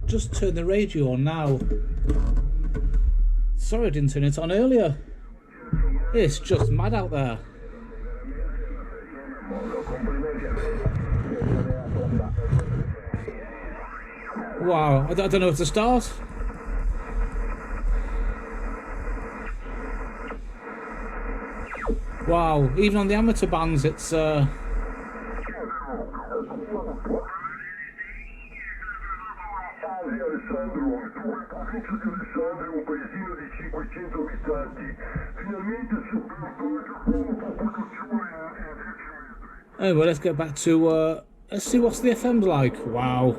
just turned the radio on now. Sorry I didn't turn it on earlier. It's just mad out there. Wow, I don't know where to start. Wow, even on the amateur bands it's Anyway, let's get back to let's see what's the FM's like. Wow.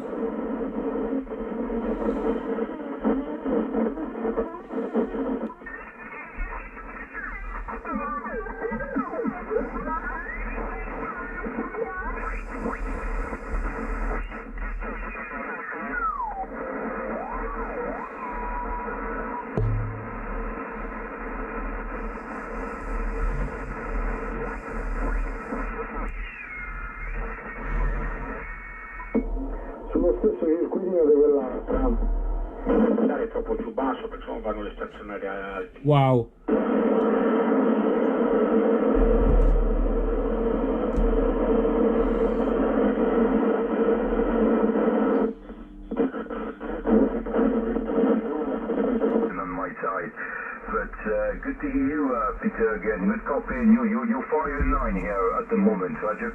Sullo stesso circuito di quell'altra. Dai, è troppo più basso perché non vanno le stazionarie alte. Wow. On my side. But good to hear you, Peter, again. Good copy. You're 409 here at the moment, Roger.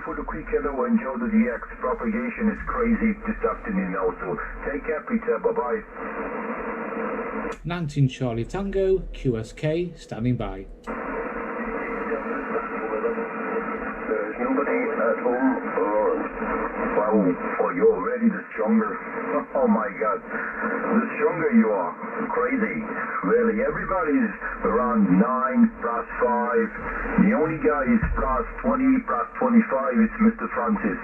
For the quick hello, enjoy the DX. Propagation is crazy this afternoon also. Take care, Peter. Bye-bye. 19 Charlie Tango, QSK, standing by. There's nobody at home. Wow, oh, you're already the stronger. Oh my God, the stronger you are. Crazy. Really, everybody's around 9, plus 5. The only guy is plus 20, plus 25. It's Mr. Francis.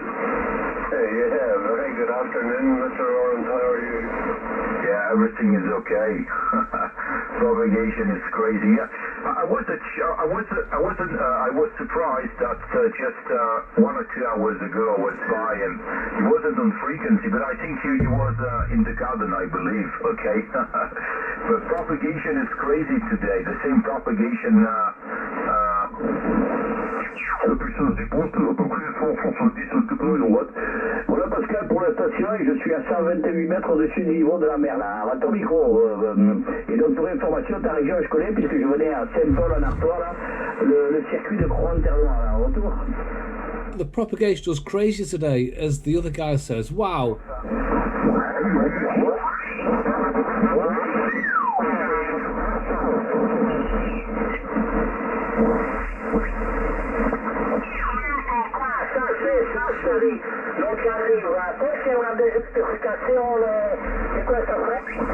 Hey, yeah, very good afternoon, Mr. Lawrence. How are you? Yeah, everything is okay. Propagation is crazy. I was surprised that just 1 or 2 hours ago I was by and he wasn't on frequency, but I think he was in the garden, I believe. Okay, but propagation is crazy today. The same propagation. La puissance du poste, à peu près 170 kW. Voilà Pascal pour la station et je suis à 128 mètres au-dessus du niveau de la mer là, à ton micro. Et donc pour information, ta région je connais puisque je venais à Saint-Paul en Artois là, le circuit de Croix-en-Terre-Noire là, retour. The propagation was crazy today, as the other guy says. Wow. Non ci arriva, questa è una desertificazione di questa allocation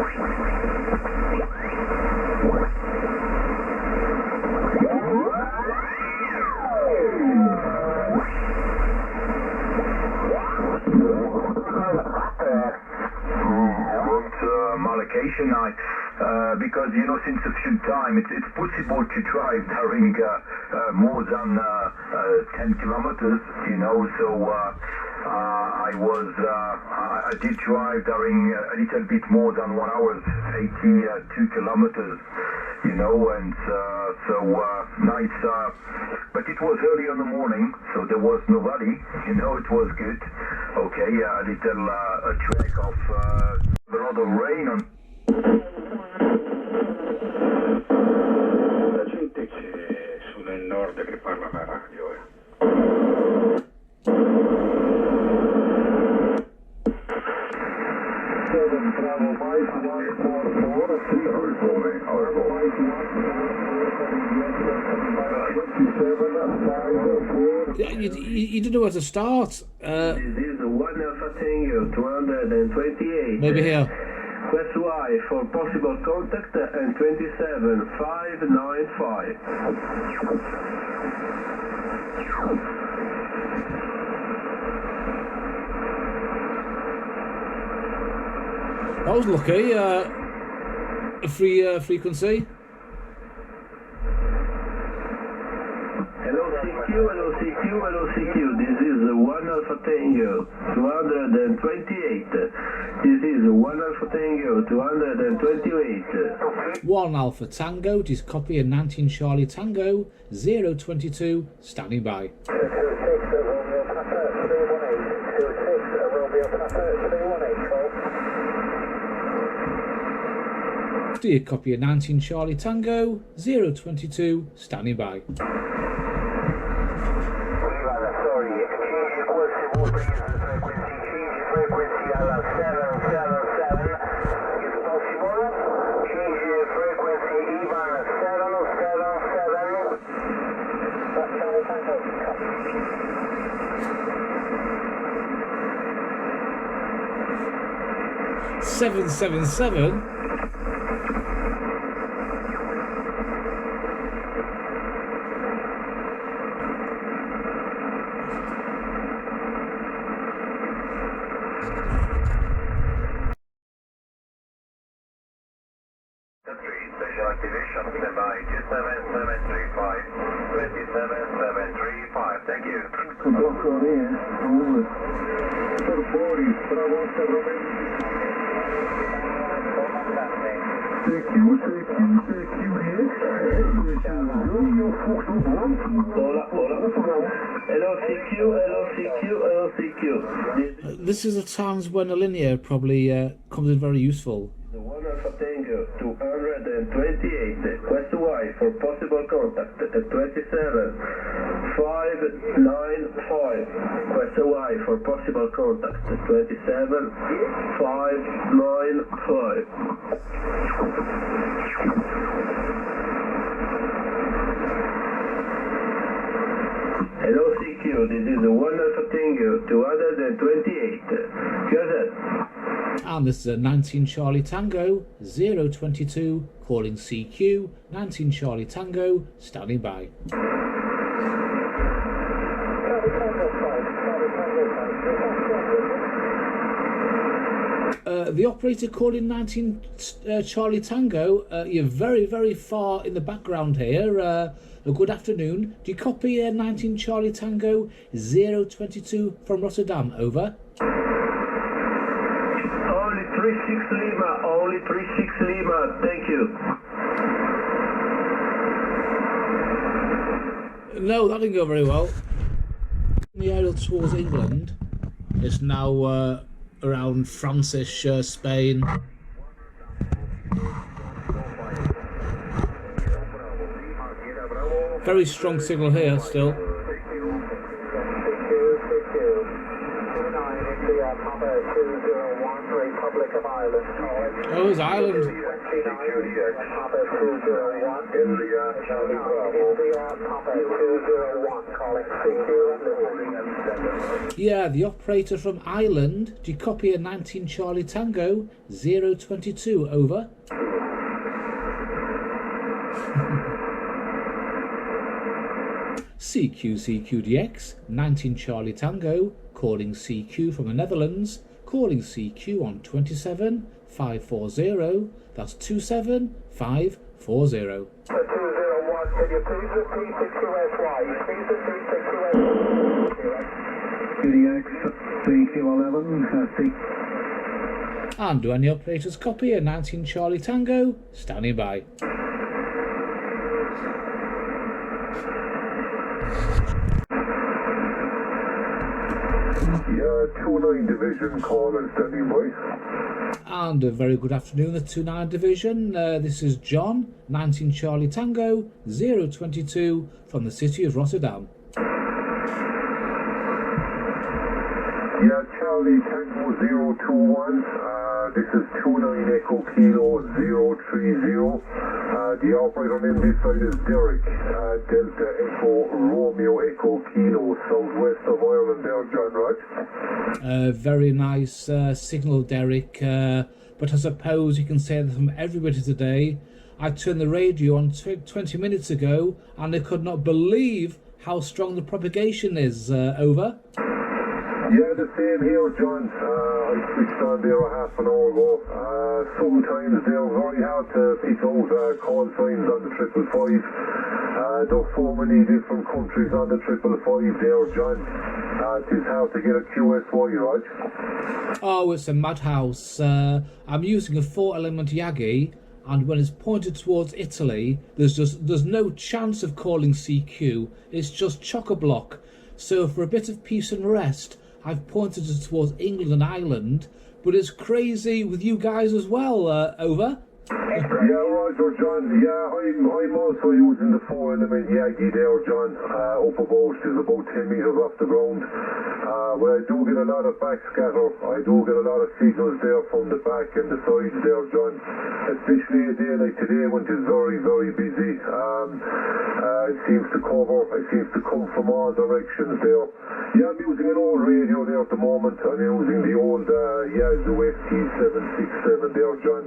because you know since a few time it's possible to drive during more than 10 kilometers, you know, so I did drive during a little bit more than 1 hour, 82 kilometers, you know, and nice, but it was early in the morning, so there was nobody, you know, it was good. Okay, a little track of a lot of rain on. La gente c'è su nel nord che parla per radio, You didn't know where to start. This is 1 Alpha Tango 228. Maybe here. Press Y for possible contact and 27595. That was lucky. A free frequency. Hello CQ, hello CQ, hello CQ. This is 1 Alpha Tango 228. This is 1 Alpha Tango 228. 1 Alpha Tango, just copy a 19 Charlie Tango 022, standing by. 50, copy a 19 Charlie Tango 022, standing by. Seven, 27735. Thank you. Hola, hola. Hello CQ, hello CQ, hello CQ. This is the times when a linear probably comes in very useful. The 1 Alpha Tango 228. Request Y for possible contact at 27595. Request Y for possible contact at 27595. Hello CQ, this is the 1 Alpha Tango 228. Go ahead. And this is a 19 Charlie Tango 022, calling CQ 19 Charlie Tango, standing by. The operator calling 19 Charlie Tango, you're very, very far in the background here. Good afternoon. Do you copy 19 Charlie Tango 022 from Rotterdam? Over. Only 36 Lima, only 36 Lima, thank you. No, that didn't go very well. The aerial towards England. It's now around France-ish, Spain. Very strong signal here still. Oh, it's Ireland. Yeah, the operator from Ireland. Do you copy a 19 Charlie Tango 022? Over. CQDX 19 Charlie Tango, calling CQ from the Netherlands, calling CQ on 27540. That's 27540. 201, can you please repeat the QSY? Please repeat the QSY. QDX 3Q11, and do any operators copy a 19 Charlie Tango? Standing by. Yeah, 29 Division calling, standing by. And a very good afternoon, the 29 Division. This is John, 19 Charlie Tango 022 from the city of Rotterdam. Yeah, Charlie Tango 021. This is 29 Echo Kilo 030. The operator name this side is Derek. Delta Echo Romeo Echo Kilo, southwest of Ireland there, John, right? Very nice signal, Derek. But I suppose you can say that from everybody today. I turned the radio on 20 minutes ago and I could not believe how strong the propagation is. Over. Yeah, the same here, John. I switched on there a half an hour ago. Sometimes they're very hard to pick out call signs on the 555. There's so many different countries on the 555 there, John. It's hard to get a QSY, right? Oh, it's a madhouse. I'm using a 4-element Yagi, and when it's pointed towards Italy, there's no chance of calling CQ. It's just chock-a-block. So for a bit of peace and rest, I've pointed it towards England and Ireland, but it's crazy with you guys as well. Over. Yeah, Roger, John. Yeah, I'm also using the 4-element Yagi there, John. Up about, is about 10 metres off the ground. Where I do get a lot of backscatter. I do get a lot of signals there from the back and the sides there, John. Especially a day like today when it's very, very busy. It seems to cover, it seems to come from all directions there. Yeah, I'm using an old radio there at the moment. I'm using the old Yazoo FT767 there, John.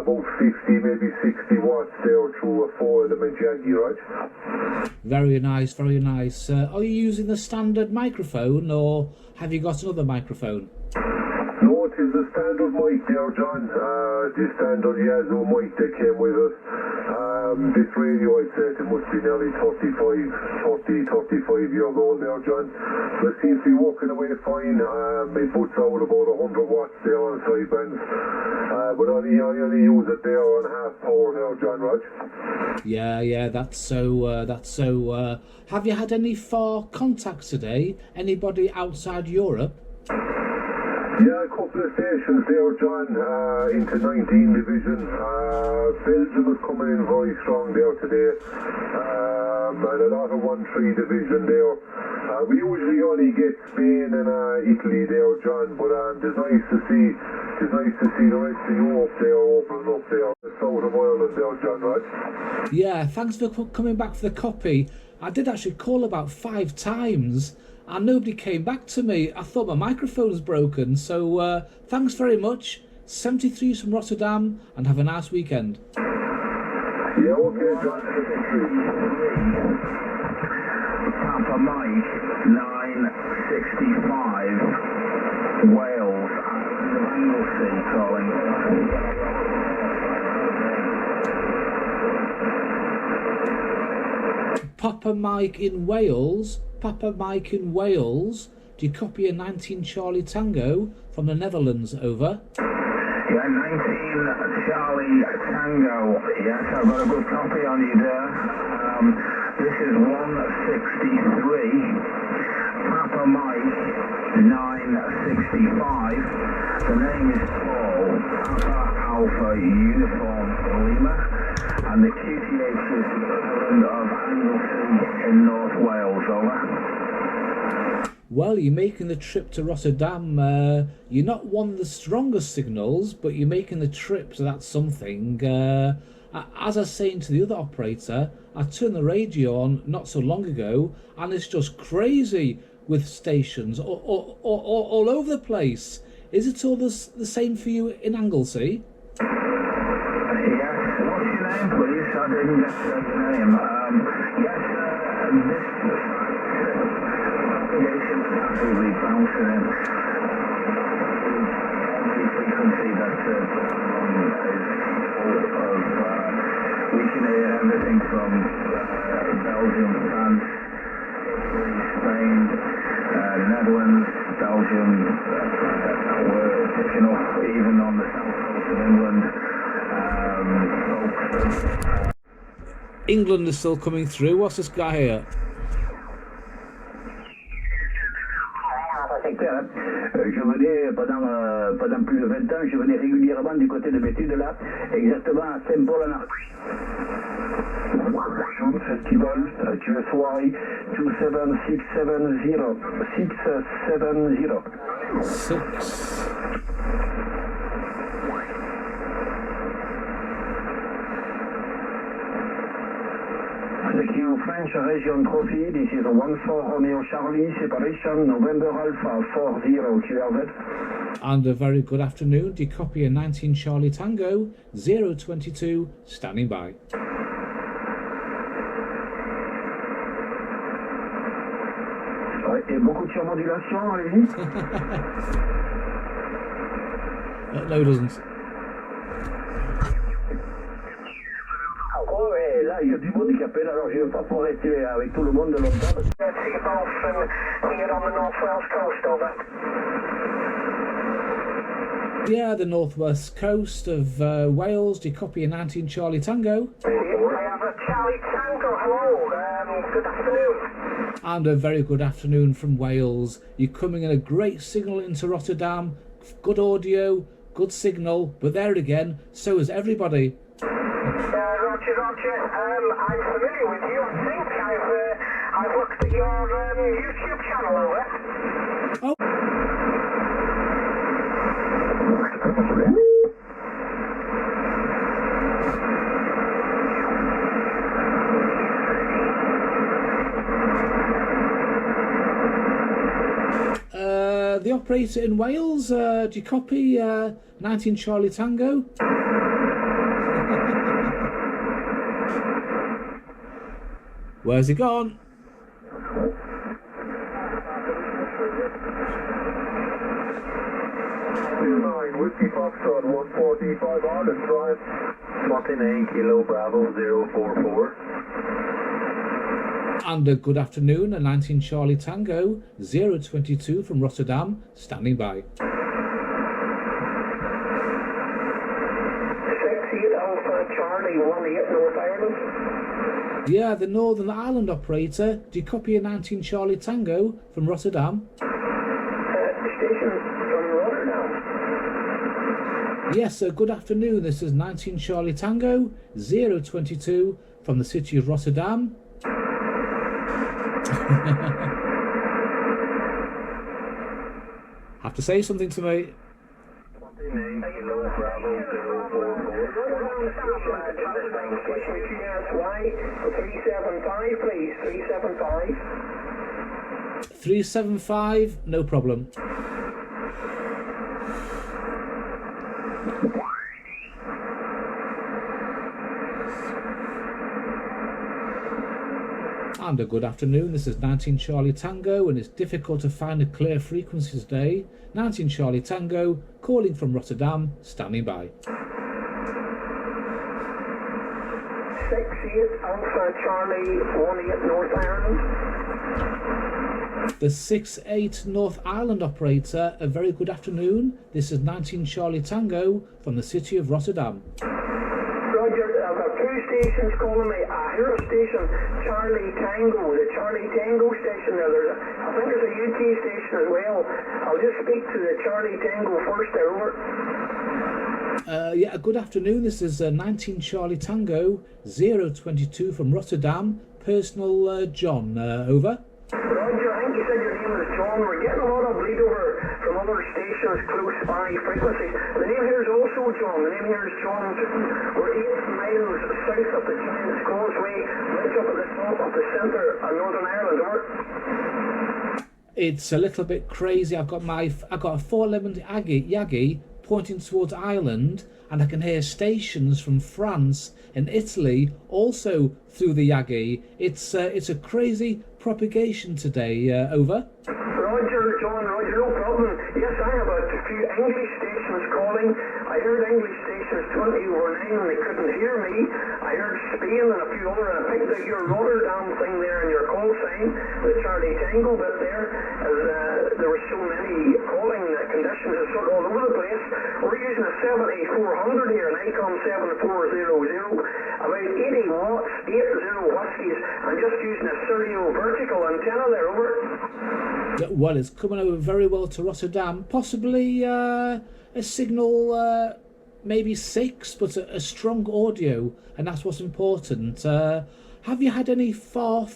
About 50, maybe 60 watts there through a 4-element Yagi, right? Very nice, very nice. Are you using the standard microphone, or have you got another microphone? No, it is the standard mic there, John. The standard Yazoo mic that came with it. This radio, I'd say, it must be nearly 35 years old now, John. So it seems to be working away fine. It puts out about 100 watts there on sidebands. But I only use it there on half power now, John, right? Yeah, that's so. Have you had any far contacts today? Anybody outside Europe? Yeah, a couple of stations there, John, into 19 Division. Belgium is coming in very strong there today. And a lot of 1-3 Division there. We usually only get Spain and Italy there, John, but it's nice to see the rest of Europe there opening up there. The south of Ireland there, John, right? Yeah, thanks for coming back for the copy. I did actually call about 5 times, and nobody came back to me. I thought my microphone was broken, so thanks very much. 73 from Rotterdam, and have a nice weekend. Yeah, okay, John. Papa Mike, 965, Wales, Anglesey calling. Papa Mike in Wales. Papa Mike in Wales. Do you copy a 19 Charlie Tango from the Netherlands? Over. Yeah, 19 Charlie Tango. Yes, I've got a good copy on you there. This is 163. Papa Mike, 965. The name is Paul. Papa Alpha Uniform Lima. And the QTH is the island of Anglesey in North Wales. Over. Well, you're making the trip to Rotterdam. You're not one of the strongest signals, but you're making the trip, so that's something. As I was saying to the other operator, I turned the radio on not so long ago, and it's just crazy with stations all over the place. Is it all the same for you in Anglesey? Yes. What's your name, please? I didn't get your name. Yes, this propagation actively bouncing in. Every frequency that is full of, we can hear everything from Belgium, France, Spain, Netherlands, Belgium. We're picking up even on the south coast of England. England is still coming through. What's this guy here? Je venais pendant plus de 20 ans, je venais régulièrement du côté de Bétude là, exactement à Saint-Paul-en-Arc. Festival, QSY 27670. 6. The Q French Region Trophy, this is a 14 Romeo Charlie, separation, November Alpha 40 QRZ. And a very good afternoon. Do you copy a 19 Charlie Tango, 022, standing by. Et beaucoup de surmodulation, allez-y. No, it doesn't. Oh, ouais, là, il y a du monde qui appelle, alors je ne vais pas pouvoir rester avec tout le monde longtemps. CB here on the northwest coast, over. Yeah, the northwest coast of Wales. Do you copy a 19 Charlie Tango? I have a Charlie Tango, hello, good afternoon. And a very good afternoon from Wales. You're coming in a great signal into Rotterdam. Good audio, good signal, but there again, so is everybody. Roger, I'm familiar with you. I think I've looked at your YouTube channel, over. Oh. The operator in Wales, do you copy 19 Charlie Tango? Where's he gone? Whiskey Foxtrot 145 Ireland Drive. 29 Kilo Bravo 044. And a good afternoon, a 19 Charlie Tango 022 from Rotterdam, standing by. 68 Alpha Charlie 18 North Ireland. Yeah, the Northern Ireland operator, do you copy a 19 Charlie Tango from Rotterdam? Station from Rotterdam. Yes, good afternoon, this is 19 Charlie Tango 022 from the city of Rotterdam. Have to say something to me. 29 Kilo Bravo 044. 375, please. 375. 375, no problem. And a good afternoon, this is 19 Charlie Tango, and it's difficult to find a clear frequency today. 19 Charlie Tango, calling from Rotterdam, standing by. 68 Alpha Charlie 18 North Ireland. The 68 North Ireland operator, a very good afternoon. This is 19 Charlie Tango from the city of Rotterdam. Roger, I've got two stations calling me. I hear a station, Charlie Tango, the Charlie Tango station there. I think there's a UK station as well. I'll just speak to the Charlie Tango first there, over. Yeah, good afternoon. This is 19 Charlie Tango 022 from Rotterdam. Personal John, over. Roger, I think you said your name was John. We're getting a lot of bleed over from other stations close by frequencies. The name here is also John. The name here is John. We're 8 miles south of the Giant's Causeway, right up at the top of the centre of Northern Ireland, over. It's a little bit crazy. I've got a 411 Yagi pointing towards Ireland, and I can hear stations from France and Italy also through the Yagi. It's a crazy propagation today. Over. Roger, John, Roger, no problem. Yes, I have a few English stations calling. I heard English stations 20 over 9 and they couldn't hear me. I heard Spain and a few other, and I picked out your Rotterdam thing there and your call sign, the Charlie Tango bit there, as there were so many calling conditions are sort of all over the place. We're using a 7400 here, an Icon 7400, about 80 watts, 80 whiskies. I'm just using a stereo vertical antenna there, over. Well, it's coming over very well to Rotterdam. Possibly a signal, maybe 6, but a strong audio, and that's what's important. Have you had any far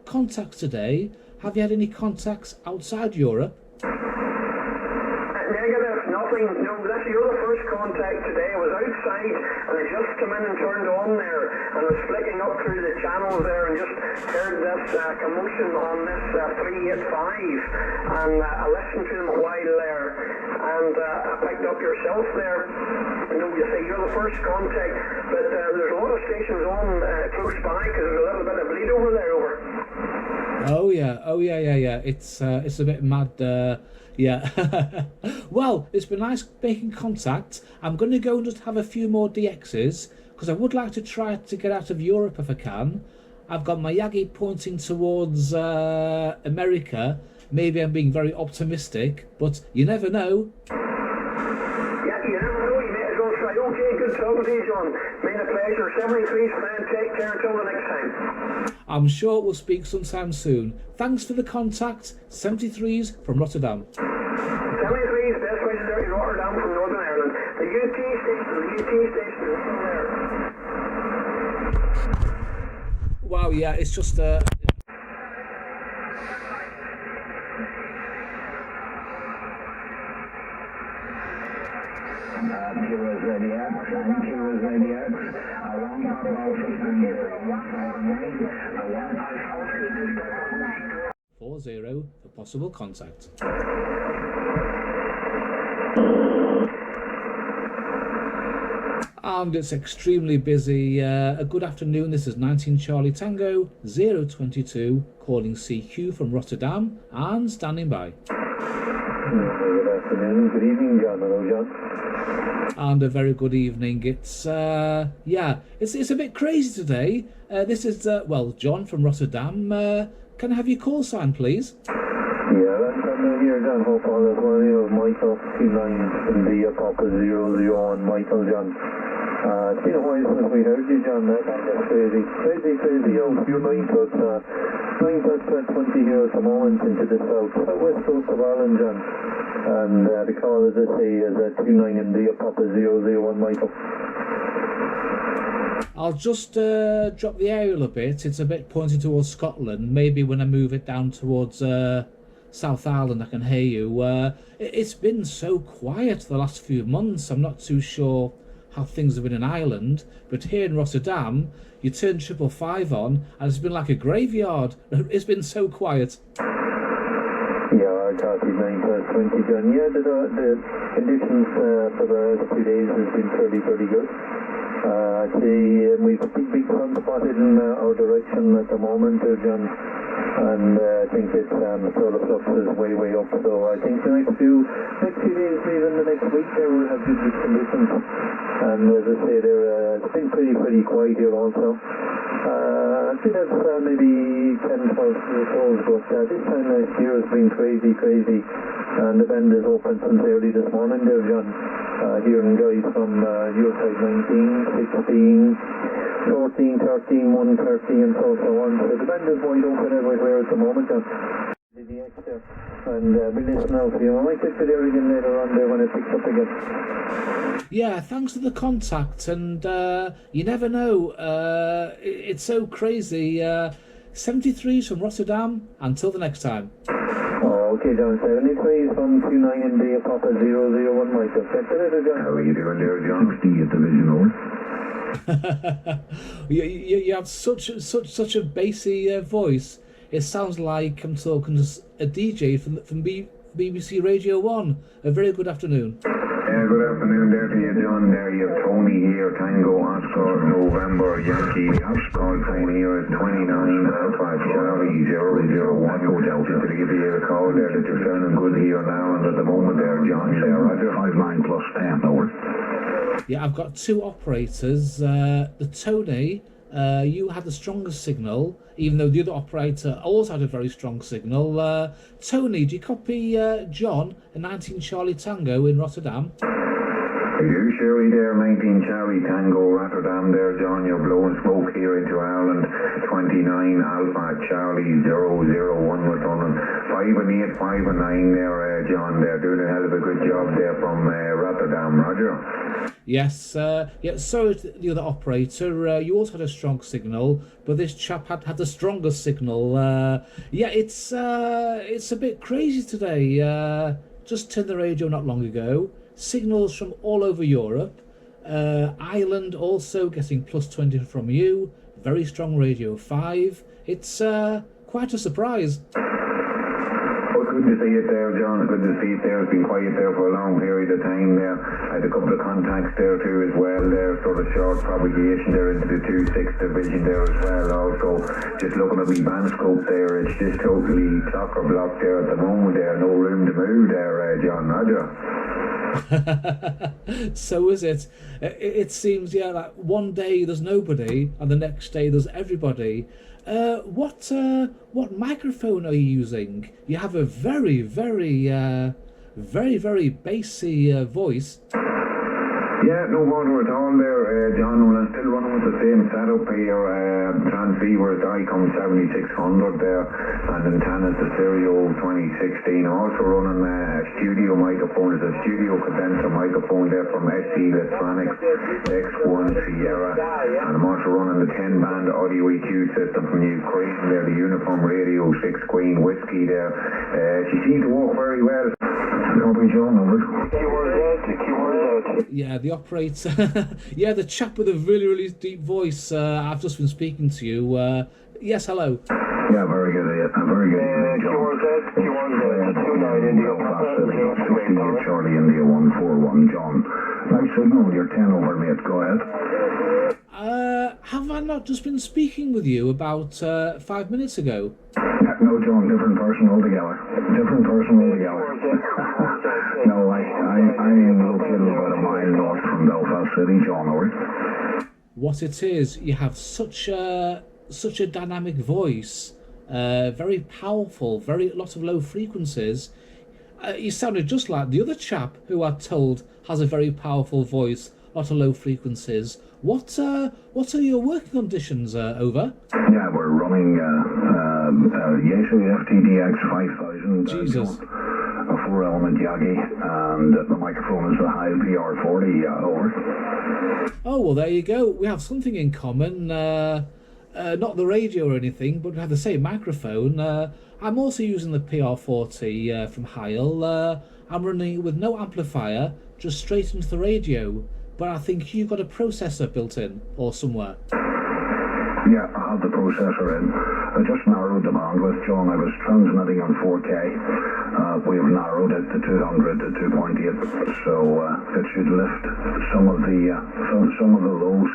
contacts today? Have you had any contacts outside Europe? Negative, nothing. No, you're the first contact today. I was outside and I just come in and turned on there and was flicking up through the channels there and just heard this commotion on this 385 and I listened to them a while there and I picked up yourself there. No, you say you're the first contact, but there's a lot of stations on close by because there's a little bit of bleed over there, over. Oh yeah. It's a bit mad. Yeah. Well, it's been nice making contact. I'm going to go and just have a few more DXs. because I would like to try to get out of Europe if I can. I've got my Yagi pointing towards America. Maybe I'm being very optimistic, but you never know. Yeah, you never know, you may as well try. Okay, good talking to you, John. Been a pleasure. 73's friend, take care until the next time. I'm sure we'll speak sometime soon. Thanks for the contact. 73's from Rotterdam. 73's, best wishes out in Rotterdam from Northern Ireland. The UT station is still there. Wow, yeah, it's just four zero for possible contact. And it's extremely busy. A good afternoon. This is 19 Charlie Tango 022 calling CQ from Rotterdam and standing by. Good afternoon, good evening, John. Hello, John. And a very good evening. It's it's a bit crazy today. This is John from Rotterdam. Can I have your call sign, please? Yeah, I'm here, John. Hope all is well. You have Michael 29 in the Papa 001, Michael, John. It's been a while since we heard you, John. That's crazy. You're 9 plus 20 here at the moment into the southwest coast of Ireland, John. And the call, as I say, is 29 in the Papa 001, Michael. I'll just drop the aerial a bit. It's a bit pointed towards Scotland. Maybe when I move it down towards South Ireland I can hear you. It's been so quiet the last few months. I'm not too sure how things have been in Ireland, but here in Rotterdam you turn 555 on and it's been like a graveyard. It's been so quiet. Yeah, I got 9 plus 20, John. Yeah, the conditions for the 2 days has been pretty good. I'd say we've a big sun spotted in our direction at the moment, John. And I think it's solar flux is way up. So I think the next few days, even the next week, there will have good conditions. And as I say, it's been pretty quiet here also. I think that's maybe 10, 12 years old, but this time last year has been crazy. And the band is open since early this morning there, John. Hearing guys from your side 19, 16, 14, 13, 130 and so on. So the band is wide open everywhere at the moment, John. And we'll listen out for you. I might get to there again later on there when it picks up again. Yeah, thanks for the contact, and you never know. It's so crazy. 73's from Rotterdam. Until the next time. Oh, okay, John. 73 from 29 in the Papa 001, Michael. How are you doing there, John? 60 at Division over. You have such a bassy voice. It sounds like I'm talking to a DJ from BBC Radio 1. A very good afternoon. Good afternoon there to you, John. There you have Tony here, Tango, Oscar, November, Yankee, Oscar, Tony here is 29, Alpha, Charlie, 001. Coach out to give you a call there that you're sounding good here now and at the moment there, John. There, Roger. 59 plus 10, over. Yeah, I've got two operators. The Tony, you had the strongest signal, even though the other operator also had a very strong signal. Tony, do you copy John, a 19 Charlie Tango in Rotterdam? I do, Sherry there, 19 Charlie Tango, Rotterdam there, John. You're blowing smoke here into Ireland. 29 Alpha Charlie 001 we're running. 5 and 8, 5 and 9 there, John. They're doing a hell of a good job there from Rotterdam, Roger. Yes, sorry to the other operator. You also had a strong signal, but this chap had the strongest signal. It's a bit crazy today. Just turned the radio not long ago. Signals from all over Europe. Ireland also getting plus 20 from you. Very strong Radio 5. It's quite a surprise. Well, good to see it there, John. Good to see it there. It's been quiet there for a long period of time there. I had a couple of contacts there too as well there, sort of short propagation there into the 2-6 division there as well. Also, just looking at the band scope there, it's just totally chock-a-block there at the moment there. No room to move there, John, Roger. So is it. It seems, yeah, like one day there's nobody and the next day there's everybody. What microphone are you using? You have a very, very bassy voice. Yeah, no bother at all there, John. Well, I'm still running with the same setup here. Transceivers, ICOM 7600 there, and antennas, the Stereo 2016. I'm also running a studio microphone. It's a studio condenser microphone there from SC Electronics X1 Sierra. And I'm also running the 10-band audio EQ system from Ukraine there, the Uniform Radio 6 Queen Whiskey there. She seemed to work very well. Copy, John, over. Yeah, the operator. Yeah, the chap with a really, really deep voice. I've just been speaking to you. Yes, hello. Yeah, very good. Very good. Charlie India 141, John. Nice signal. You're 10 over, mate. Go ahead. Have I not just been speaking with you about 5 minutes ago? No, John, different person altogether. Different person altogether. No, I am located about a mile north from Belfast City, John, over. What it is, you have such a dynamic voice, very powerful, lot of low frequencies. You sounded just like the other chap who I told has a very powerful voice, lot of low frequencies. What are your working conditions, over? Yeah, we're running Yaesu FTDX 5000. Jesus. A 4-element Yagi, and the microphone is a Hive PR40, over. Oh, well, there you go. We have something in common. Not the radio or anything, but we have the same microphone. I'm also using the PR40 from lHallo. I'm running it with no amplifier, just straight into the radio. But I think you've got a processor built in, or somewhere. Yeah, I have the processor in. I just narrowed the bandwidth, John. I was transmitting on 4K. We have narrowed it to 200 to 2.8, so it should lift some of the lows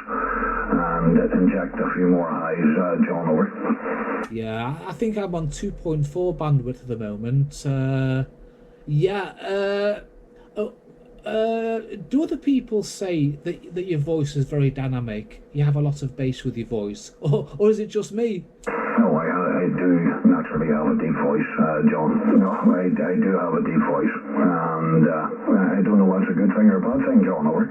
and inject a few more highs, John, over. Yeah, I think I'm on 2.4 bandwidth at the moment. Do other people say that your voice is very dynamic? You have a lot of bass with your voice, or is it just me? No, I do naturally have a deep voice, John. No, I do have a deep voice, and I don't know what's a good thing or a bad thing, John, over.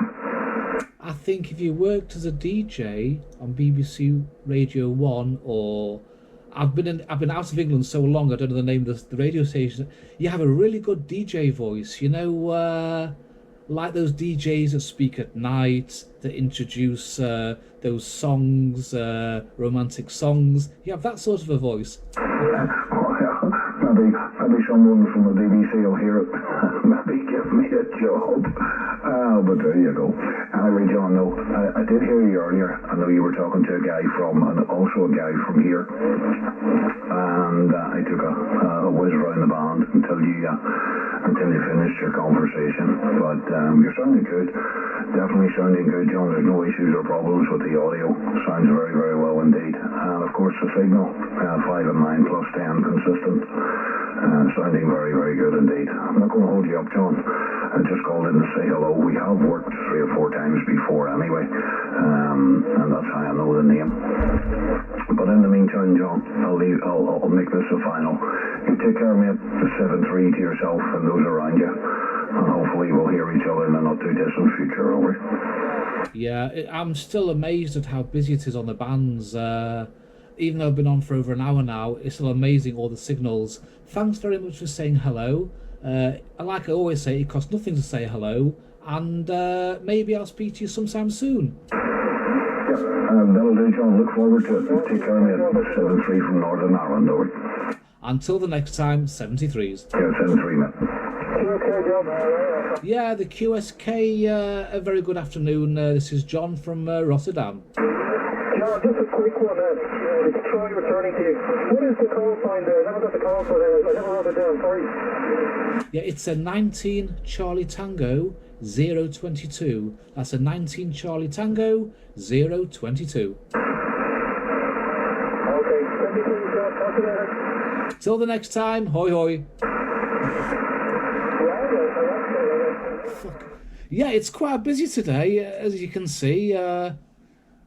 I think if you worked as a DJ on BBC Radio 1, or I've been out of England so long I don't know the name of the radio station. You have a really good DJ voice, you know. Like those DJs that speak at night, that introduce those songs, romantic songs. You have that sort of a voice. Maybe someone from the BBC will hear it. Maybe give me a job. But there you go. Anyway, John, no, I did hear you earlier. I know you were talking to a guy and also a guy from here. And I took a whiz around the band until you finished your conversation. But you're sounding good. Definitely sounding good, John. There's no issues or problems with the audio. Sounds very, very well indeed. And of course the signal, 5 and 9 plus 10 consistent. Sounding very, very good indeed. I'm not going to hold you up, John. I just called in to say hello. We have worked 3 or 4 times before anyway, and that's how I know the name. But in the meantime, John, I'll make this a final. You take care, mate. 7-3 to yourself and those around you, and hopefully we'll hear each other in the not too distant future, over. Yeah, I'm still amazed at how busy it is on the bands. Even though I've been on for over an hour now, it's still amazing, all the signals. Thanks very much for saying hello. Like I always say, it costs nothing to say hello, and maybe I'll speak to you sometime soon. Yep, that'll do, John. Look forward to it. Take care, mate. 7-3 from Northern Ireland, over. Until the next time, 73s. Yeah, 7-3, mate. Yeah, the QSK, a very good afternoon. This is John from Rotterdam. John, just a quick one. Troy returning to you. What is the call sign there? I never got the call sign there. I never wrote it down. Sorry. Yeah, it's a 19 Charlie Tango 022. That's a 19 Charlie Tango 022. Okay, send me please. Talk to you later. Till the next time, hoi hoi. fuck? Yeah, it's quite busy today, as you can see.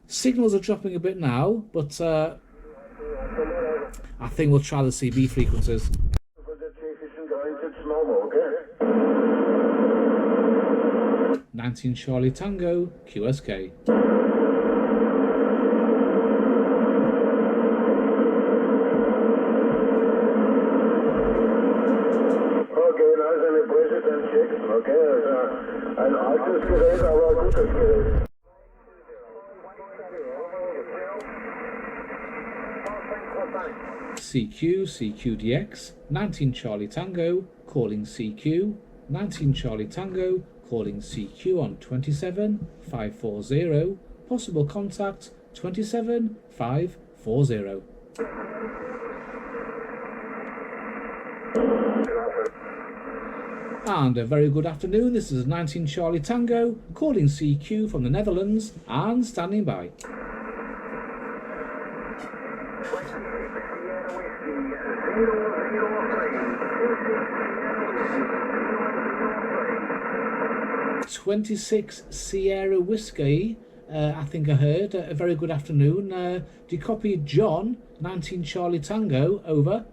Signals are dropping a bit now, but I think we'll try the CB frequencies. 19 Charlie Tango, QSK. CQ, CQDX, 19 Charlie Tango, calling CQ, 19 Charlie Tango, calling CQ on 27540, possible contact 27540. And a very good afternoon, this is 19 Charlie Tango, calling CQ from the Netherlands and standing by. "26 Sierra Whiskey," I think I heard. A very good afternoon. Do you copy John, 19 Charlie Tango, over?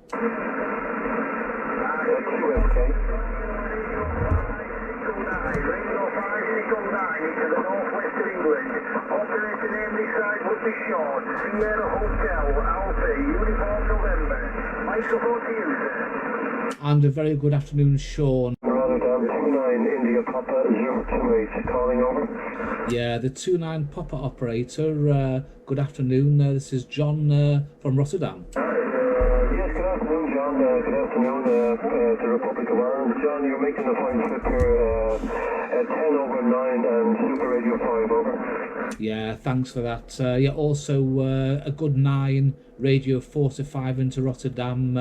And a very good afternoon, Sean. Rotterdam, 29 India Papa 028, calling over. Yeah, the 29 Papa operator. Good afternoon. This is John from Rotterdam. Yes, good afternoon, John. Good afternoon to the Republic of Ireland. John, you're making the fine trip here at 10 over 9 and Super Radio 5, over. Yeah, thanks for that. Yeah, also a good 9 Radio 4 to 5 into Rotterdam.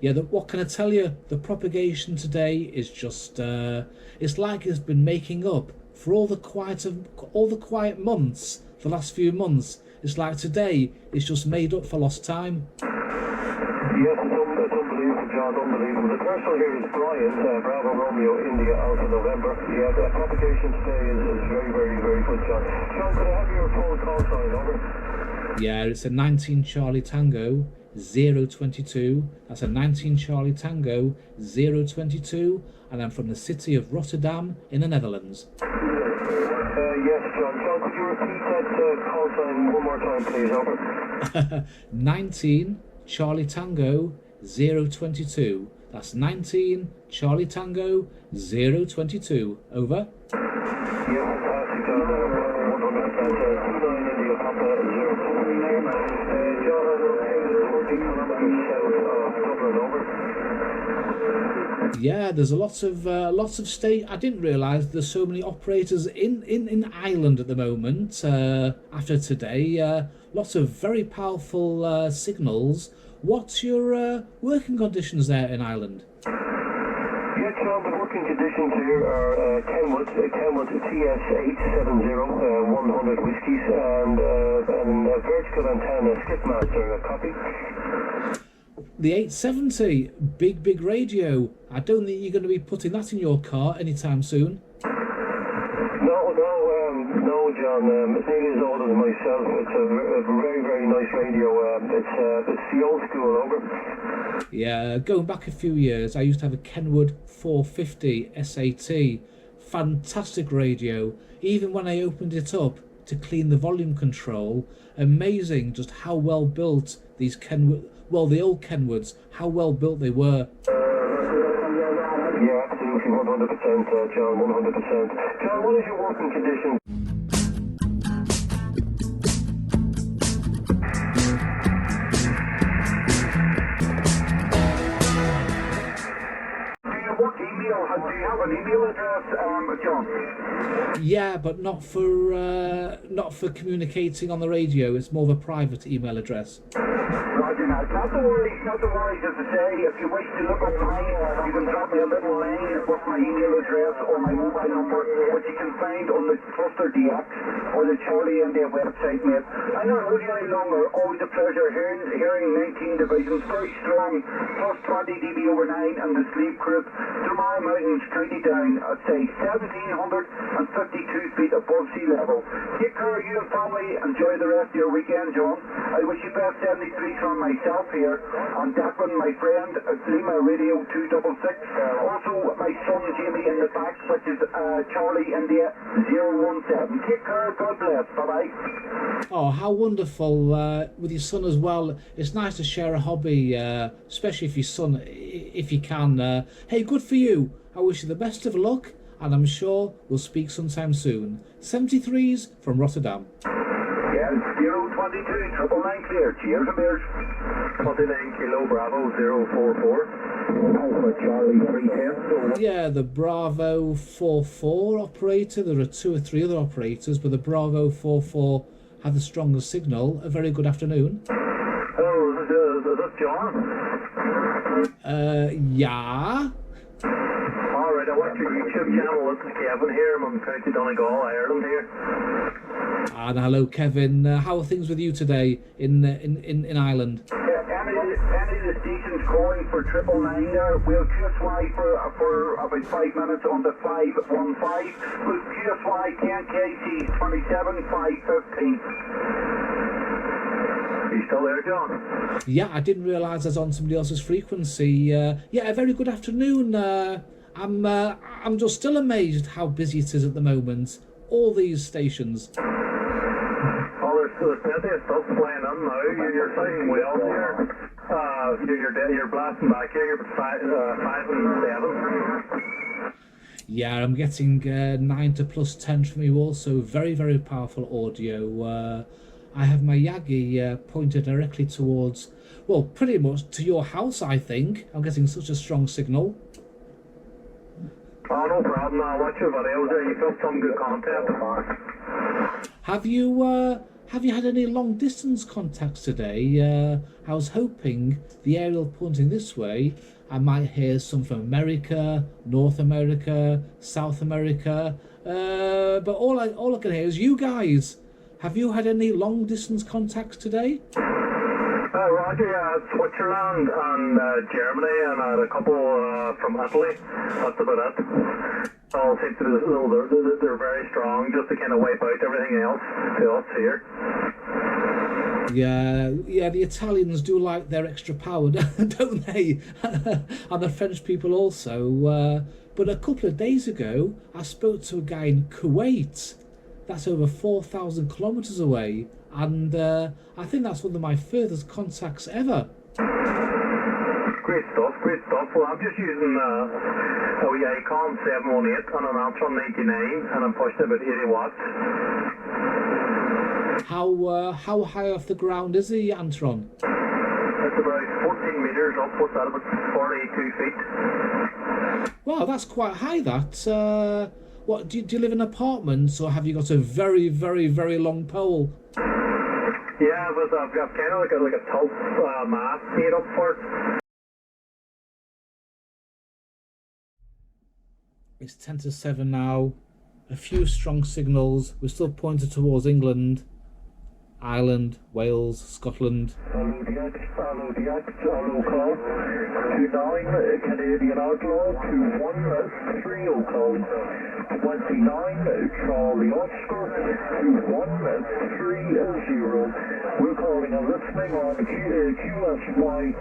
Yeah, what can I tell you? The propagation today is just it's like it's been making up for all the quiet months, the last few months. It's like today it's just made up for lost time. Yes, it's unbelievable, John, unbelievable. The person here is Brian, Bravo Romeo, India, Alpha November. Yeah, the propagation today is very, very, very good, John. John, could I have your phone call sign, over? Yeah, it's a 19 Charlie Tango 022. That's a 19 Charlie Tango 022, and I'm from the city of Rotterdam in the Netherlands. Yes, John. John, could you repeat that call sign one more time, please, over? 19 Charlie Tango 022. That's 19 Charlie Tango 022. Over. Yes, fantastic, John. 100%. 29 India Papa 029. John, I will take the 40 kilometers south of Dublin, over. Yeah, there's lots of state. I didn't realise there's so many operators in Ireland at the moment. After today, lots of very powerful signals. What's your working conditions there in Ireland? Yeah, John, the working conditions here are Kenwood TS870, 100 whiskies, and vertical antenna Skipmaster, copy. The 870, big radio. I don't think you're going to be putting that in your car anytime soon. No, John. It's nearly as old as myself. It's a very, very nice radio. It's the old school, over. Yeah, going back a few years, I used to have a Kenwood 450 SAT. Fantastic radio. Even when I opened it up to clean the volume control, amazing just how well built these Kenwood, well, the old Kenwoods, how well built they were. Yeah, absolutely, 100%, John, 100%. John, what is your working condition? Do you have an email address, John? Yeah, but not for communicating on the radio. It's more of a private email address. Roger, now, Not to worry, not to worry. As I say, if you wish to look up mine, you can drop me a little line with my email address or my mobile number, which you can find on the Cluster DX or the Charlie and their website, mate. I'm not holding you any longer. Always a pleasure hearing 19 divisions, very strong, plus 20 dB over 9 and the sleep group. Tomorrow Mountains, County Down, I'd say 1,752 feet above sea level. Take care of you and family. Enjoy the rest of your weekend, John. I wish you best 73 from myself here. And Declan, my friend, Lima Radio 266. Also, my son Jamie in the back, which is Charlie India 017. Take care, God bless. Bye-bye. Oh, how wonderful with your son as well. It's nice to share a hobby, especially if your son, if you can. Hey, good for you. I wish you the best of luck, and I'm sure we'll speak sometime soon. 73s from Rotterdam. Yes, 022, 999 clear. Cheers and beers. 29 Kilo Bravo 044. Alpha Charlie 310. Yeah, the Bravo 44 operator. There are 2 or 3 other operators, but the Bravo 44 had the strongest signal. A very good afternoon. Hello, is this John? Yeah. Alright, I watch your YouTube channel. This is Kevin here. I'm in County Donegal, Ireland here. And hello, Kevin. How are things with you today in Ireland? Any of the stations calling for 999 there, we'll QSY for about 5 minutes on the 515. We'll QSY 10KC 27515. Are you still there, John? Yeah, I didn't realise I was on somebody else's frequency. Yeah, a very good afternoon. I'm just still amazed how busy it is at the moment. All these stations. Oh, there's plenty of stuff flying in now. You're sounding well here. You're blasting back here. You're 5 and 7. Yeah, I'm getting 9 to plus 10 from you also. Very, very powerful audio. I have my Yagi pointed directly towards, well, pretty much to your house, I think. I'm getting such a strong signal. Oh, no problem. I'll watch your videos there. You've got some good content. Have you had any long distance contacts today? I was hoping the aerial pointing this way, I might hear some from America, North America, South America. But all I can hear is you guys. Have you had any long distance contacts today? Roger, Switzerland and Germany, and I had a couple from Italy. That's about it. All seem to they're very strong, just to kind of wipe out everything else to us here. Yeah, the Italians do like their extra power, don't they? And the French people also. But a couple of days ago, I spoke to a guy in Kuwait. That's over 4,000 kilometers away, and I think that's one of my furthest contacts ever. Great stuff. Well, I'm just using a wee Icon 718 on an Antron 99, and I'm pushing about 80 watts. How high off the ground is the Antron? It's about 14 meters up, what's that, about 42 feet. Wow, that's quite high, that. What, do you live in apartments, or have you got a very, very, very long pole? Yeah, but I've got kind of like a top mast made up for it. It's 10 to 7 now. A few strong signals. We're still pointed towards England, Ireland, Wales, Scotland. Hello DX, hello call. 29 Canadian Outlaw, 2130 call. 29 Charlie Oscar, 2130. We're calling and listening on QSY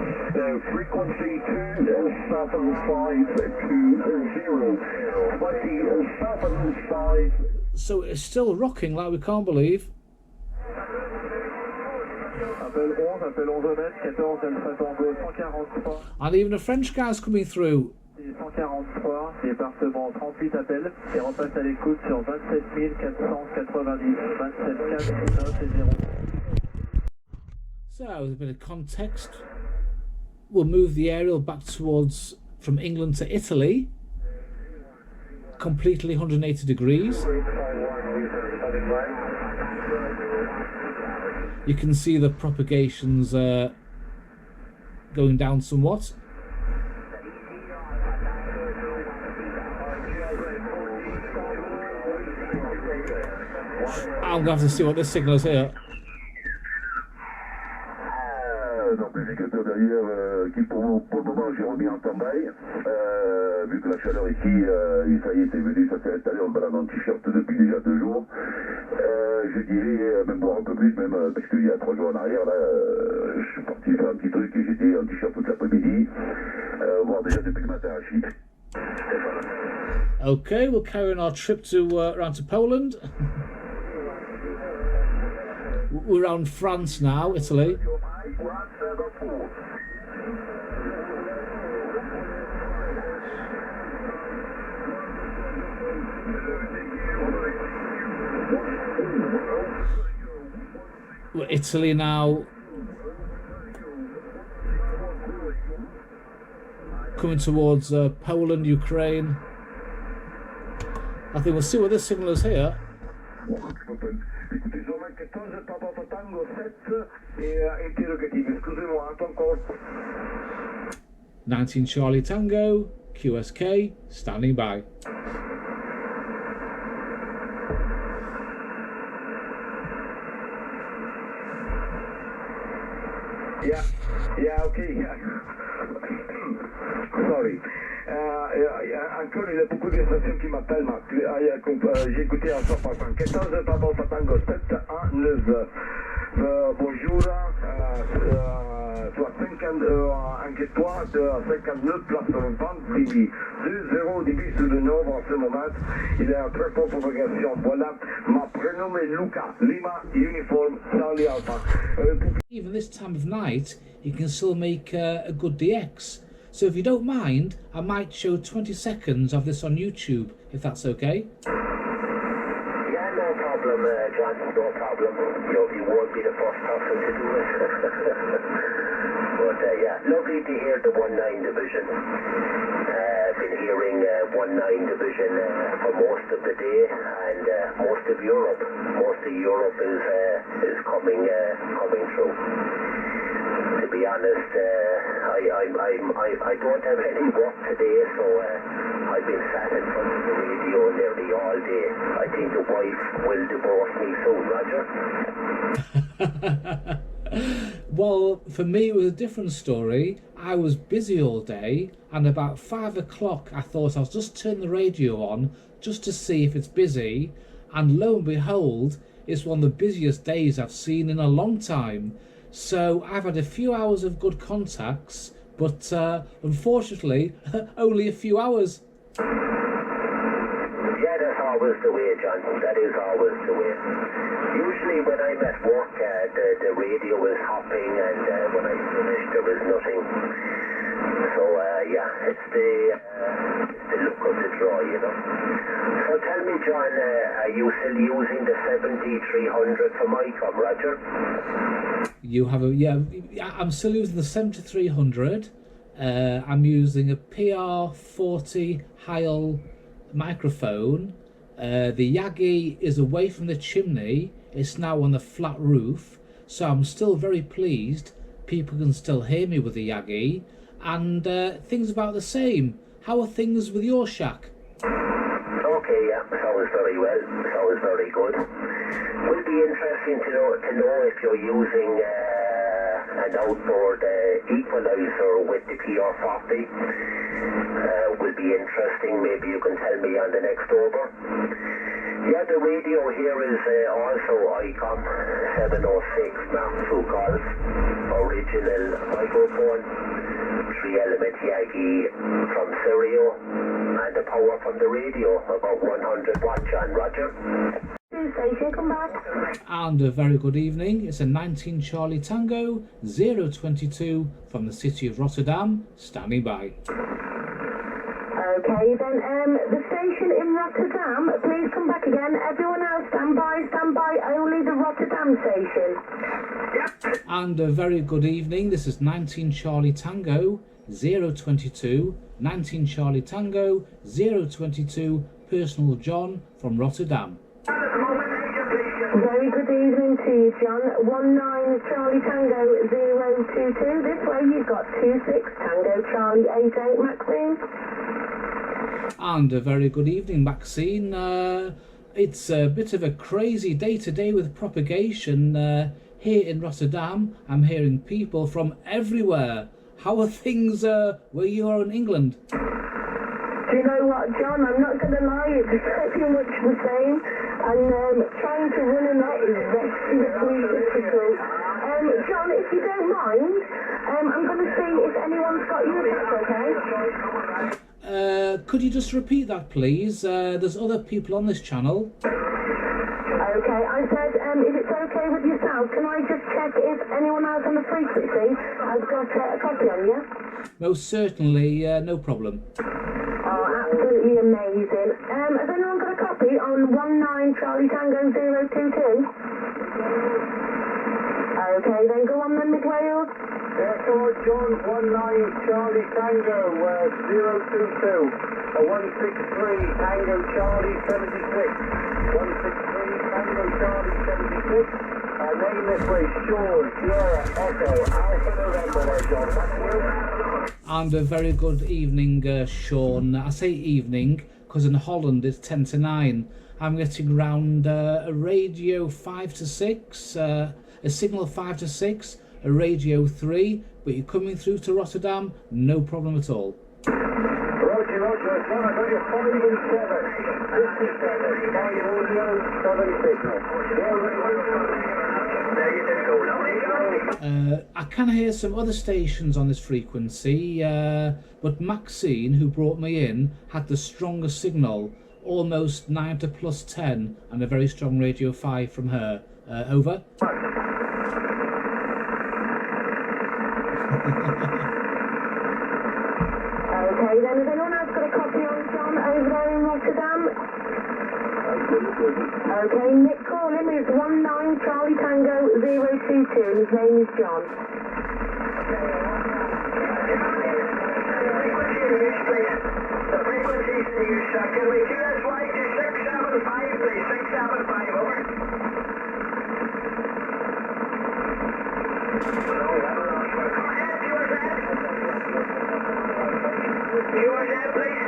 frequency 27520. 275. So it's still rocking like we can't believe. And even a French guy's coming through. 143, département 38 appels et repasse à l'écoute sur 27 490, 27 4 et 0. So, with a bit of context, we'll move the aerial back towards, from England to Italy, completely 180 degrees. You can see the propagations going down somewhat. I'm going to have to see what this signal is here. L'amplificateur derrière qui pour le moment j'ai remis en stand-by vu que la chaleur ici ça y est c'est venu, ça s'est installé, on balade en t-shirt depuis déjà 2 jours. Je dirais même voir un peu plus même parce qu'il y a 3 jours en arrière là je suis parti faire un petit truc et j'étais en t-shirt toute l'après-midi voir déjà depuis le matin à Chypre. Okay, we'll carry on our trip to around to Poland. We're around France now, Italy. We're Italy now. Coming towards Poland, Ukraine. I think we'll see what this signal is here. 19 Charlie Tango, QSK, standing by. Yeah, okay. Sorry. Encore, il y a beaucoup de stations qui m'appellent. J'ai écouté à 100%. 14 Papa Tango 7 à 9. Bonjour. Soit 50, anche toi, 59 place de vente, débit. 2-0 débit sur le nord en ce moment. Il est en très forte propagation. Voilà. Ma prénom est Luca. Lima, Uniform, Charlie Alpha. Even this time of night, you can still make a good DX. So if you don't mind, I might show 20 seconds of this on YouTube, if that's okay. Yeah, no problem, John, no problem. You won't be the first person to do it. But yeah, lovely to hear the 1-9 division. Been hearing 1-9 division for most of the day and most of Europe. Most of Europe is coming through. To be honest, I don't have any work today, so I've been sat in front of the radio nearly all day. I think the wife will divorce me soon, Roger. Well, for me it was a different story. I was busy all day, and about 5 o'clock I thought I'll just turn the radio on just to see if it's busy, and lo and behold, it's one of the busiest days I've seen in a long time. So I've had a few hours of good contacts, but unfortunately only a few hours. Yeah, that's always the way, John. That is always the way. Usually when I'm at work, the radio is hopping, and when I finish, there is nothing. So yeah, it's the look of the draw, you know. So tell me, John, are you still using the 7300 for Micom, Roger? You have I'm still using the 7300. I'm using a PR40 lHallo microphone. The Yagi is away from the chimney. It's now on the flat roof, so I'm still very pleased. People can still hear me with the Yagi, and things about the same. How are things with your shack? Okay, yeah, sounds very well. Sounds very good. Will be interesting to know if you're using an outboard equalizer with the PR40. Will be interesting. Maybe you can tell me on the next over. Yeah, the radio here is also ICOM 706 Mark II Golf, original microphone, 3-element Yagi from stereo, and the power from the radio, about 100 watts on, Roger. Station, come back. And a very good evening. It's a 19 Charlie Tango 022 from the city of Rotterdam, standing by. Okay then, the station in Rotterdam, please come back again. Everyone else stand by, only the Rotterdam station. And a very good evening. This is 19 Charlie Tango 022, 19 Charlie Tango 022, personal John from Rotterdam. Very good evening to you, John. 19 Charlie Tango 022. This way, you you've got 26 Tango Charlie 88 Maxine. And a very good evening, Maxine. It's a bit of a crazy day today with propagation here in Rotterdam. I'm hearing people from everywhere. How are things where you are in England? Do you know what, John? I'm not going to lie, it's pretty much the same. And trying to run a net is definitely difficult. John, if you don't mind, I'm going to see if anyone's got you, if that's okay. Could you just repeat that, please? There's other people on this channel. Okay, I said, if it's okay with yourself, can I just check if anyone else on the frequency has got a copy on you? Most certainly, no problem. Oh, absolutely amazing. Has anyone got a copy on 19 Charlie Tango 022? Okay, then go on then, Mid Wales. Echo John 19 Charlie Tango 022. 163 Tango Charlie 76. 163 Tango Charlie 76. Name this way, Sean, Sierra, Echo, Alpha November there, John. That's you. And a very good evening, Sean. I say evening because in Holland it's 10 to 9. I'm getting round a radio 5 to 6, a signal 5 to 6, a radio 3, but you're coming through to Rotterdam, no problem at all. Roger, Roger, John, I got you 5 and 7. 57, my audio 7 signal. I can hear some other stations on this frequency, but Maxine, who brought me in, had the strongest signal, almost 9 to plus 10, and a very strong radio 5 from her. Over. Okay, then has anyone else got a copy on John over there in Rotterdam? Okay, Nick Corlin is 19 Charlie Tango 022. His name is John. The frequency is can we QSY to 675, please? 675, over. QSZ, please.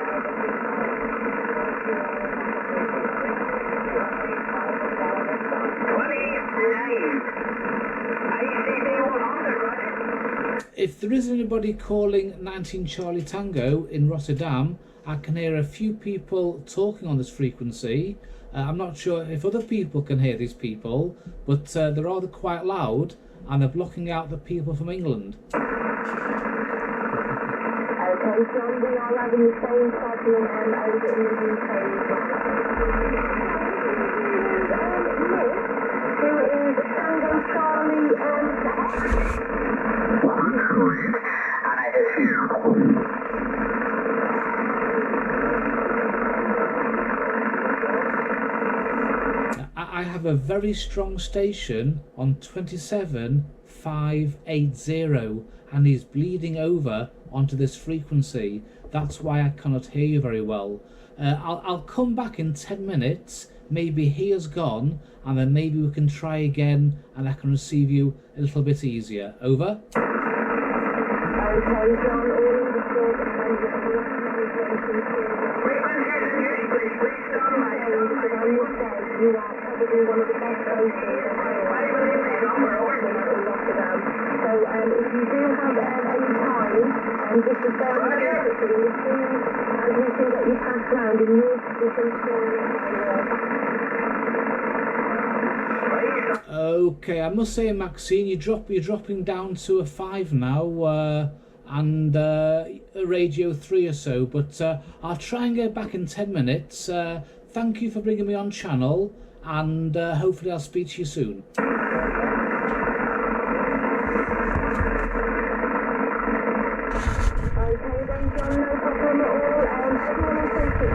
If there is anybody calling 19 Charlie Tango in Rotterdam, I can hear a few people talking on this frequency. I'm not sure if other people can hear these people, but they're rather quite loud and they're blocking out the people from England. Okay, John, we are having the same problem over in the UK. Nick, who is Tango Charlie I have a very strong station on 27580 and he's bleeding over onto this frequency. That's why I cannot hear you very well. I'll come back in 10 minutes. Maybe he has gone and then maybe we can try again and I can receive you a little bit easier. Over. Okay, John, you are probably one of the best stations in Rotterdam. So if you do have any time, just to stay on the frequency, as soon as we can get you passed round in your position. Okay, I must say, Maxine, you're dropping down to a 5 now, and a radio 3 or so, but I'll try and get back in 10 minutes. Thank you for bringing me on channel, and hopefully I'll speak to you soon. Okay then, John, no problem at all. Everyone on frequency.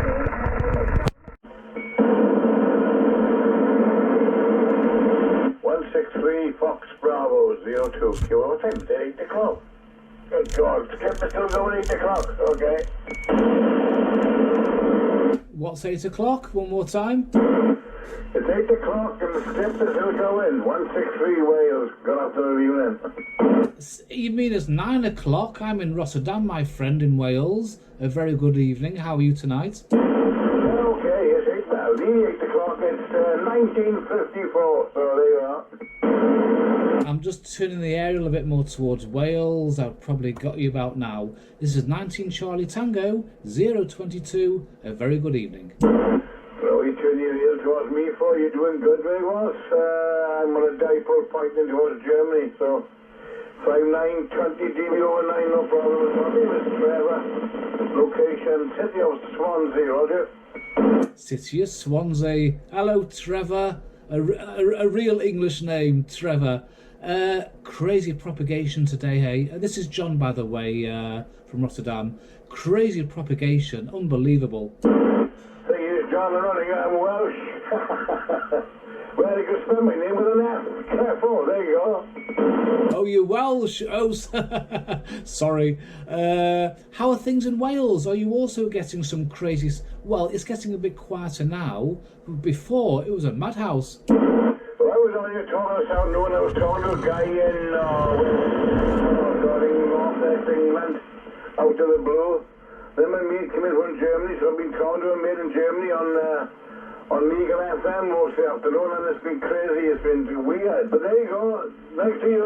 163 Fox Bravo 02. What time is it? 8 o'clock. Good God, kept it still going 8 o'clock, okay. What's 8 o'clock? One more time. It's 8 o'clock and the script is who go in. 163 Wales. Good afternoon, evening. You mean it's 9 o'clock? I'm in Rotterdam, my friend, in Wales. A very good evening. How are you tonight? Okay, it's 8 now. The 8 o'clock, it's 1954. So there you are. I'm just turning the aerial a bit more towards Wales. I've probably got you about now. This is 19 Charlie Tango, 022. A very good evening. So you turn your ear towards me for you're doing good, very well. I'm on a dipole pointing towards Germany, so 5920 dB over 9, no problem at all. This is Trevor. Location, City of Swansea, Roger. City of Swansea. Hello, Trevor. A real English name, Trevor. Crazy propagation today, hey? This is John, by the way, from Rotterdam. Crazy propagation, unbelievable. Thing is, John running, I'm Welsh. Well, you can spell my name with an F. Careful, there you go. Oh, you're Welsh. Oh, sorry. How are things in Wales? Are you also getting some crazy... Well, it's getting a bit quieter now. Before, it was a madhouse. Well, I was on your talking sound noon. I was talking to a guy in North England, out of the blue. Then my mate came in from Germany, so I've been talking to a mate in Germany on Legal FM most of the afternoon, and it's been crazy, it's been weird. But there you go, nice to hear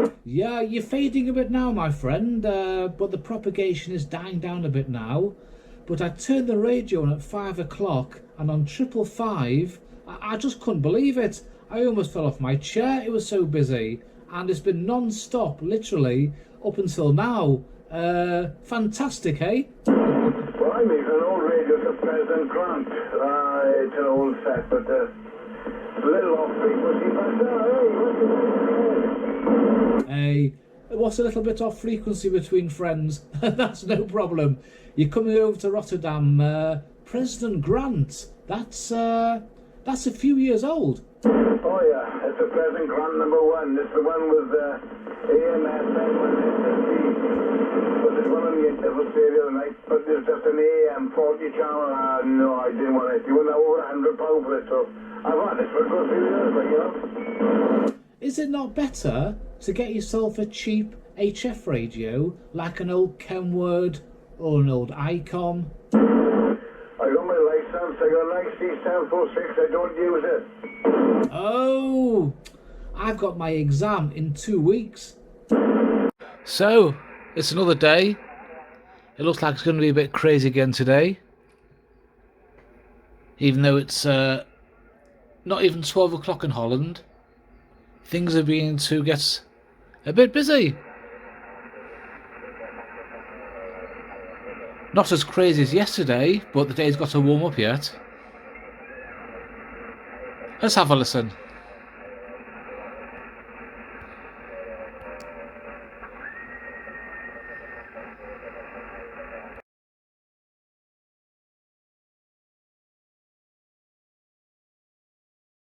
today. Yeah, you're fading a bit now, my friend, but the propagation is dying down a bit now. But I turned the radio on at 5 o'clock, and on 555, I just couldn't believe it. I almost fell off my chair, it was so busy. And it's been non-stop, literally, up until now. Fantastic, eh? Well, I make an old radio to President Grant. It's an old set, but it's a little off frequency. But Hey, what's a little bit off frequency between friends? That's no problem. You're coming over to Rotterdam. President Grant. That's a few years old. Oh yeah, it's the President Grant #1. It's the one with AM, FM, and SSD. But there's one on the interval stereo tonight, but there's just an AM 40 channel. No, I didn't want it. You wouldn't have over £100 for it, so I've had this for a good few years, but you know. Is it not better to get yourself a cheap HF radio, like an old Kenwood or an old ICOM? I got my license, I got an IC746, I don't use it. Oh, I've got my exam in 2 weeks. So, it's another day. It looks like it's going to be a bit crazy again today. Even though it's not even 12 o'clock in Holland, things are beginning to get a bit busy. Not as crazy as yesterday, but the day's got to warm up yet. Let's have a listen.